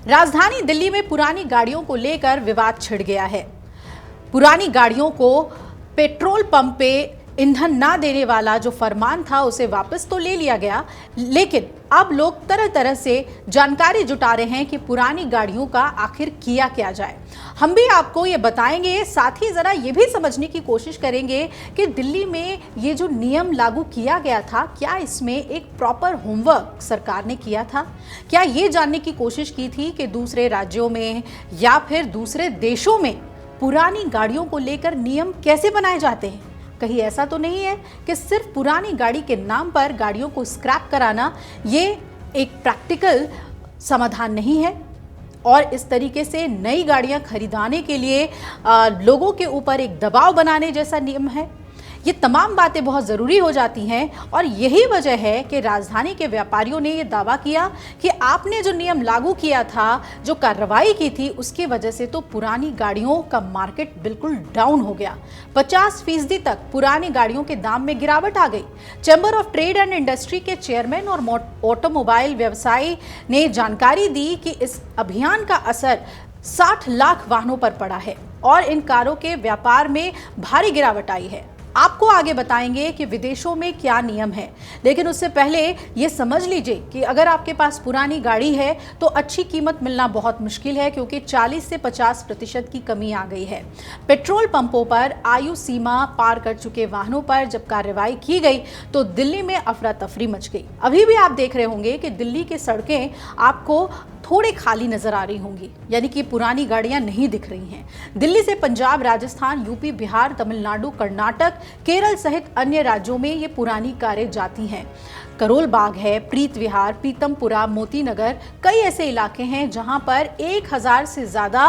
राजधानी दिल्ली में पुरानी गाड़ियों को लेकर विवाद छिड़ गया है। पुरानी गाड़ियों को पेट्रोल पंप पे ईंधन ना देने वाला जो फरमान था उसे वापस तो ले लिया गया, लेकिन अब लोग तरह तरह से जानकारी जुटा रहे हैं कि पुरानी गाड़ियों का आखिर किया क्या जाए। हम भी आपको ये बताएंगे, साथ ही जरा ये भी समझने की कोशिश करेंगे कि दिल्ली में ये जो नियम लागू किया गया था, क्या इसमें एक प्रॉपर होमवर्क सरकार ने किया था? क्या ये जानने की कोशिश की थी कि दूसरे राज्यों में या फिर दूसरे देशों में पुरानी गाड़ियों को लेकर नियम कैसे बनाए जाते हैं? कहीं ऐसा तो नहीं है कि सिर्फ पुरानी गाड़ी के नाम पर गाड़ियों को स्क्रैप कराना ये एक प्रैक्टिकल समाधान नहीं है और इस तरीके से नई गाड़ियां खरीदाने के लिए लोगों के ऊपर एक दबाव बनाने जैसा नियम है। ये तमाम बातें बहुत ज़रूरी हो जाती हैं और यही वजह है कि राजधानी के व्यापारियों ने ये दावा किया कि आपने जो नियम लागू किया था, जो कार्रवाई की थी, उसकी वजह से तो पुरानी गाड़ियों का मार्केट बिल्कुल डाउन हो गया। 50% तक पुरानी गाड़ियों के दाम में गिरावट आ गई। Chamber of trade and industry के चेयरमैन और ऑटोमोबाइल व्यवसायी ने जानकारी दी कि इस अभियान का असर 60 लाख वाहनों पर पड़ा है और इन कारों के व्यापार में भारी गिरावट आई है। आपको आगे बताएंगे कि विदेशों में क्या नियम है, लेकिन उससे पहले ये समझ लीजिए कि अगर आपके पास पुरानी गाड़ी है तो अच्छी कीमत मिलना बहुत मुश्किल है, क्योंकि 40 से 50% की कमी आ गई है। पेट्रोल पंपों पर आयु सीमा पार कर चुके वाहनों पर जब कार्रवाई की गई तो दिल्ली में अफरा तफरी मच गई। अभी भी आप देख रहे होंगे कि दिल्ली की सड़कें आपको थोड़े खाली नजर आ रही होंगी, यानी कि पुरानी गाड़ियां नहीं दिख रही हैं। दिल्ली से पंजाब, राजस्थान, यूपी, बिहार, तमिलनाडु, कर्नाटक, केरल सहित अन्य राज्यों में ये पुरानी कारें जाती हैं। करोल बाग है, प्रीत विहार, पीतमपुरा, मोती नगर, कई ऐसे इलाके हैं जहां पर 1000 से ज़्यादा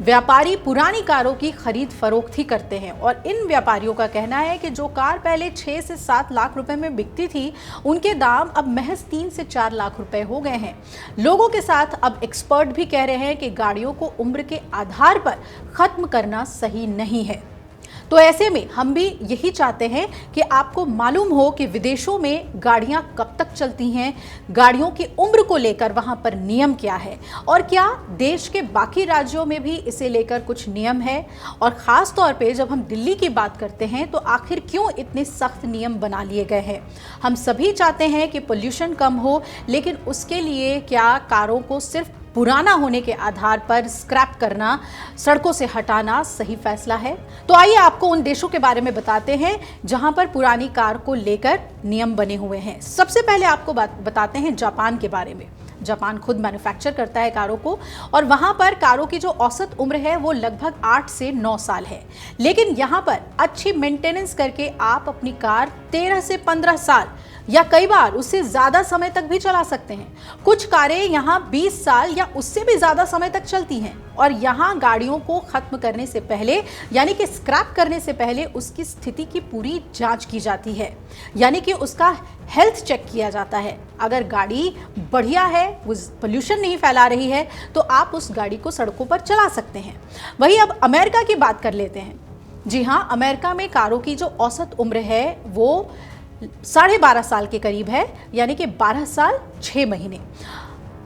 व्यापारी पुरानी कारों की खरीद फरोख्त ही करते हैं और इन व्यापारियों का कहना है कि जो कार पहले 6 से 7 लाख रुपए में बिकती थी, उनके दाम अब महज 3 से 4 लाख रुपए हो गए हैं। लोगों के साथ अब एक्सपर्ट भी कह रहे हैं कि गाड़ियों को उम्र के आधार पर खत्म करना सही नहीं है। तो ऐसे में हम भी यही चाहते हैं कि आपको मालूम हो कि विदेशों में गाड़ियां कब तक चलती हैं, गाड़ियों की उम्र को लेकर वहां पर नियम क्या है और क्या देश के बाकी राज्यों में भी इसे लेकर कुछ नियम है। और ख़ास तौर पे जब हम दिल्ली की बात करते हैं तो आखिर क्यों इतने सख्त नियम बना लिए गए हैं। हम सभी चाहते हैं कि पोल्यूशन कम हो, लेकिन उसके लिए क्या कारों को सिर्फ पुराना होने के आधार पर स्क्रैप करना, सड़कों से हटाना सही फैसला है? तो आइए आपको उन देशों के बारे में बताते हैं जहां पर पुरानी कार को लेकर नियम बने हुए हैं। सबसे पहले आपको बताते हैं जापान के बारे में। जापान खुद मैन्युफैक्चर करता है कारों को और वहां पर कारों की जो औसत उम्र है वो लगभग 8 से 9 साल है, लेकिन यहां पर अच्छी मेंटेनेंस करके आप अपनी कार 13 से 15 साल या कई बार उससे ज़्यादा समय तक भी चला सकते हैं। कुछ कारें यहाँ 20 साल या उससे भी ज़्यादा समय तक चलती हैं और यहाँ गाड़ियों को ख़त्म करने से पहले, यानी कि स्क्रैप करने से पहले, उसकी स्थिति की पूरी जांच की जाती है, यानी कि उसका हेल्थ चेक किया जाता है। अगर गाड़ी बढ़िया है, वो पोल्यूशन नहीं फैला रही है, तो आप उस गाड़ी को सड़कों पर चला सकते हैं। वहीं अब अमेरिका की बात कर लेते हैं। जी हाँ, अमेरिका में कारों की जो औसत उम्र है वो 12.5 साल के करीब है, यानी कि 12 साल 6 महीने।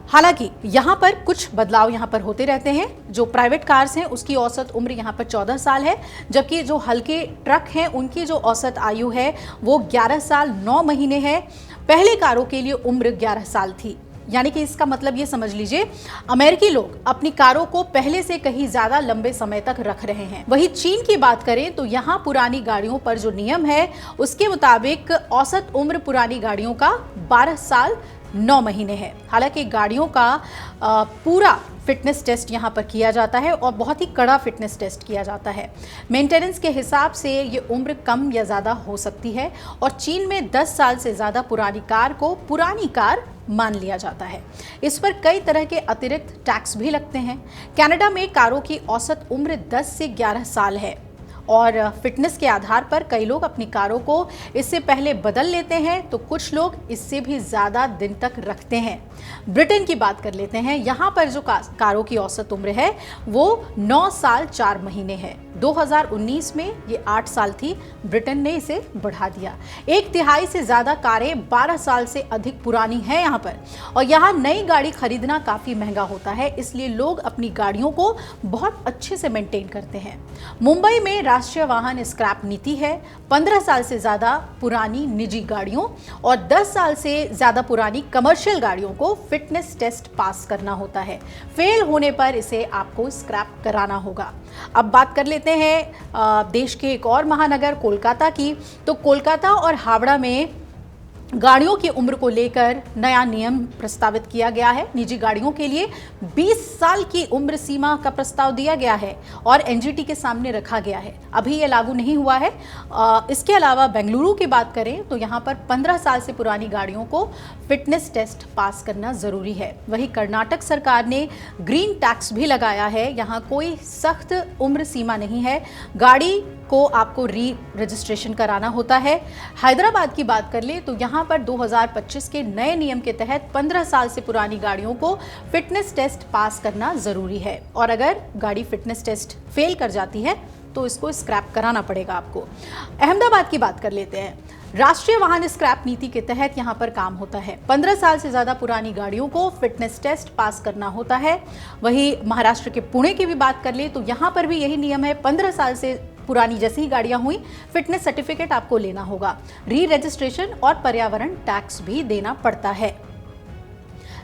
हालांकि यहाँ पर कुछ बदलाव यहाँ पर होते रहते हैं। जो प्राइवेट कार्स हैं उसकी औसत उम्र यहाँ पर 14 साल है, जबकि जो हल्के ट्रक हैं उनकी जो औसत आयु है वो 11 साल 9 महीने है। पहले कारों के लिए उम्र 11 साल थी, यानी कि इसका मतलब ये समझ लीजिए अमेरिकी लोग अपनी कारों को पहले से कहीं ज्यादा लंबे समय तक रख रहे हैं। वहीं चीन की बात करें तो यहाँ पुरानी गाड़ियों पर जो नियम है उसके मुताबिक औसत उम्र पुरानी गाड़ियों का 12 साल 9 महीने है। हालांकि गाड़ियों का पूरा फिटनेस टेस्ट यहाँ पर किया जाता है और बहुत ही कड़ा फिटनेस टेस्ट किया जाता है। मेंटेनेंस के हिसाब से ये उम्र कम या ज़्यादा हो सकती है और चीन में 10 साल से ज़्यादा पुरानी कार को पुरानी कार मान लिया जाता है। इस पर कई तरह के अतिरिक्त टैक्स भी लगते हैं। कनाडा में कारों की औसत उम्र 10 से 11 साल है और फिटनेस के आधार पर कई लोग अपनी कारों को इससे पहले बदल लेते हैं, तो कुछ लोग इससे भी ज़्यादा दिन तक रखते हैं। ब्रिटेन की बात कर लेते हैं। यहाँ पर जो कारों की औसत उम्र है वो 9 साल 4 महीने है। 2019 में ये 8 साल थी, ब्रिटेन ने इसे बढ़ा दिया। 1/3 से ज़्यादा कारें 12 साल से अधिक पुरानी हैं यहाँ पर, और यहाँ नई गाड़ी खरीदना काफ़ी महंगा होता है, इसलिए लोग अपनी गाड़ियों को बहुत अच्छे से मेंटेन करते हैं। मुंबई में राष्ट्रीय वाहन स्क्रैप नीति है। 15 साल से ज़्यादा पुरानी निजी गाड़ियों और 10 साल से ज़्यादा पुरानी कमर्शियल गाड़ियों को फिटनेस टेस्ट पास करना होता है। फेल होने पर इसे आपको स्क्रैप कराना होगा। अब बात कर लेते हैं देश के एक और महानगर कोलकाता की। तो कोलकाता और हावड़ा में गाड़ियों की उम्र को लेकर नया नियम प्रस्तावित किया गया है। निजी गाड़ियों के लिए 20 साल की उम्र सीमा का प्रस्ताव दिया गया है और एनजीटी के सामने रखा गया है। अभी ये लागू नहीं हुआ है। इसके अलावा बेंगलुरु की बात करें तो यहाँ पर 15 साल से पुरानी गाड़ियों को फिटनेस टेस्ट पास करना जरूरी है। वहीं कर्नाटक सरकार ने ग्रीन टैक्स भी लगाया है। यहाँ कोई सख्त उम्र सीमा नहीं है, गाड़ी को आपको री रजिस्ट्रेशन कराना होता है। हैदराबाद की बात कर ले तो यहाँ पर 2025 के नए नियम के तहत 15 साल से पुरानी गाड़ियों को फिटनेस टेस्ट पास करना जरूरी है, और अगर गाड़ी फिटनेस टेस्ट फेल कर जाती है तो इसको स्क्रैप कराना पड़ेगा आपको। अहमदाबाद की बात कर लेते हैं। राष्ट्रीय वाहन स्क्रैप नीति के तहत यहाँ पर काम होता है। 15 साल से ज़्यादा पुरानी गाड़ियों को फिटनेस टेस्ट पास करना होता है। वहीं महाराष्ट्र के पुणे की भी बात कर ले तो यहाँ पर भी यही नियम है। 15 साल से पुरानी जैसी ही गाड़ियां हुई, फिटनेस सर्टिफिकेट आपको लेना होगा। री रजिस्ट्रेशन और पर्यावरण टैक्स भी देना पड़ता है।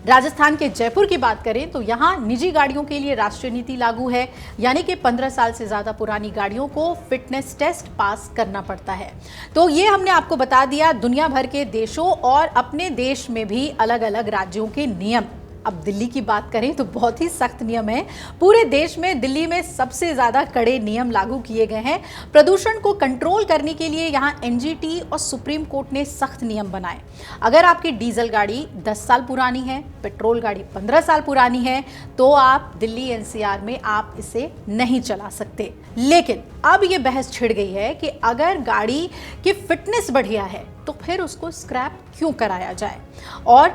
राजस्थान के जयपुर की बात करें तो यहाँ निजी गाड़ियों के लिए राष्ट्रीय नीति लागू है, यानी कि 15 साल से ज़्यादा पुरानी गाड़ियों को फिटनेस टेस्ट पास करना पड़ता है। तो ये हमने आपको बता दिया दुनिया भर के देशों और अपने देश में भी अलग अलग राज्यों के नियम। अब दिल्ली की बात करें तो बहुत ही सख्त नियम है। पूरे देश में दिल्ली में सबसे ज़्यादा कड़े नियम लागू किए गए हैं। प्रदूषण को कंट्रोल करने के लिए यहाँ एनजीटी और सुप्रीम कोर्ट ने सख्त नियम बनाए। अगर आपकी डीजल गाड़ी 10 साल पुरानी है, पेट्रोल गाड़ी 15 साल पुरानी है, तो आप दिल्ली एनसीआर में आप इसे नहीं चला सकते। लेकिन अब ये बहस छिड़ गई है कि अगर गाड़ी की फिटनेस बढ़िया है तो फिर उसको स्क्रैप क्यों कराया जाए। और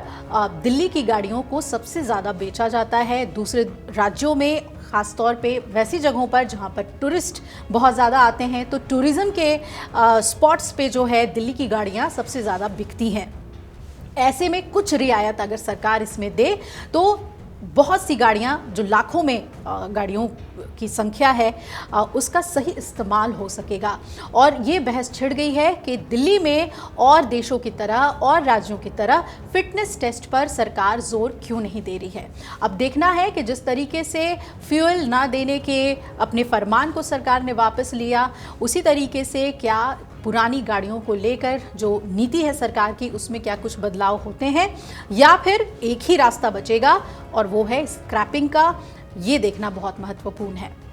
दिल्ली की गाड़ियों को सबसे ज़्यादा बेचा जाता है दूसरे राज्यों में, ख़ासतौर पे वैसी जगहों पर जहाँ पर टूरिस्ट बहुत ज़्यादा आते हैं। तो टूरिज़्म के स्पॉट्स पे जो है दिल्ली की गाड़ियाँ सबसे ज़्यादा बिकती हैं। ऐसे में कुछ रियायत अगर सरकार इसमें दे तो बहुत सी गाड़ियां, जो लाखों में गाड़ियों की संख्या है, उसका सही इस्तेमाल हो सकेगा। और ये बहस छिड़ गई है कि दिल्ली में और देशों की तरह और राज्यों की तरह फिटनेस टेस्ट पर सरकार जोर क्यों नहीं दे रही है। अब देखना है कि जिस तरीके से फ्यूल ना देने के अपने फरमान को सरकार ने वापस लिया, उसी तरीके से क्या पुरानी गाड़ियों को लेकर जो नीति है सरकार की, उसमें क्या कुछ बदलाव होते हैं, या फिर एक ही रास्ता बचेगा और वो है स्क्रैपिंग का। ये देखना बहुत महत्वपूर्ण है।